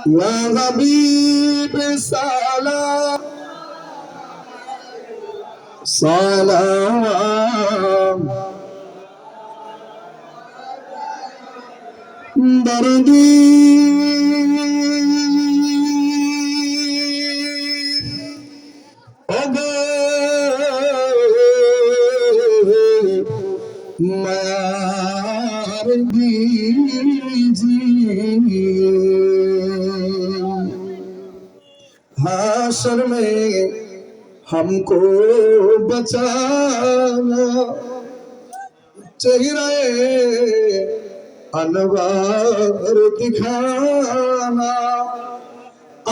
या हबीब सलाम सलाम दर्दी मार दीजिए हाशर में हमको बचाना चेहरे अनवार दिखाना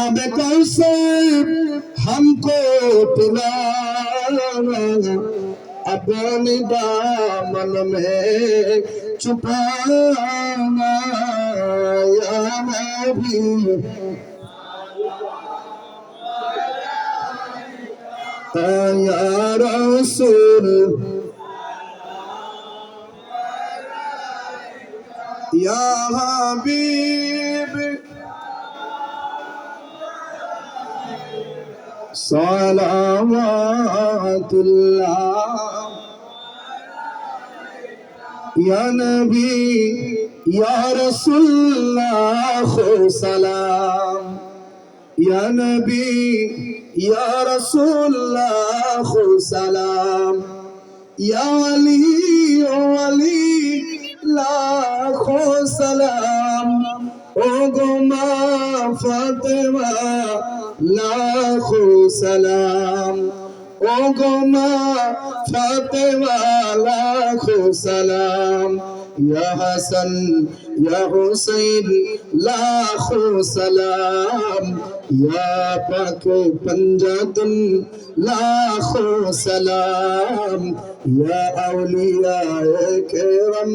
अब कैसे हमको पिलाना अपने दामन में छुपाना या नबी या रसूल या हबीब सलावतुल्लाह या नबी या रसूलुल्लाह सलाम या नबी या रसूलुल्लाह सलाम या वली लाखों सलाम ओ गुमा फातिमा लाखों सलाम ओ गुमा फातिमा लाखों सलाम या हसन या हुसैन लाखों सलाम या पाक पंजातन लाखों सलाम या औलिया करम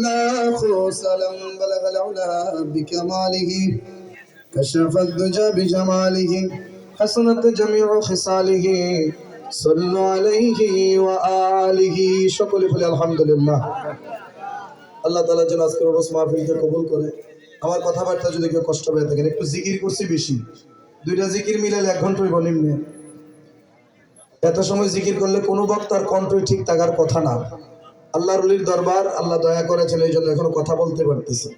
लाखों सलाम बलगल उला बिकमालिही कशफत दुजा बिजमालिही हसनत जमीउ खिसालिही सल्लु अलैहि व आलिही সকলে বলি আলহামদুলিল্লাহ। আল্লাহ তাআলা যেন আজকের রোজ মাহফিলকে কবুল করে। আমার কথাবার্তা যদি কেউ কষ্ট পেয়ে থাকেন, একটু জিকির করছি বেশি, দুইটা জিকির মিলালে 1 ঘন্টা হইব নিম্নে। এত সময় জিকির করলে কোনো বক্তার কণ্ঠই ঠিক থাকার কথা না। আল্লাহর ওলির দরবার, আল্লাহ দয়া করেছেন এই জন্য এখনো কথা বলতে পারতেছি।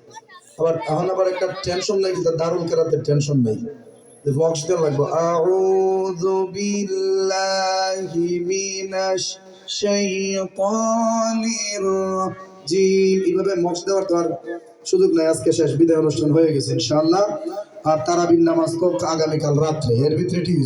এখন আবার একটা টেনশন নাই, কিন্তু দারুল কেরাতের টেনশন নেই, মক্স দেওয়া লাগবে। আউযু বিল্লাহি মিনাশ শাইতানির রাজিম, এইভাবে মক্স দেওয়ার তো আর সুযোগ নাই। আজকে শেষ, বিদায় অনুষ্ঠান হয়ে গেছে ইনশাআল্লাহ। আর তারাবির নামাজ তো আগামীকাল রাত্রে, এর ভিতরে ঠিক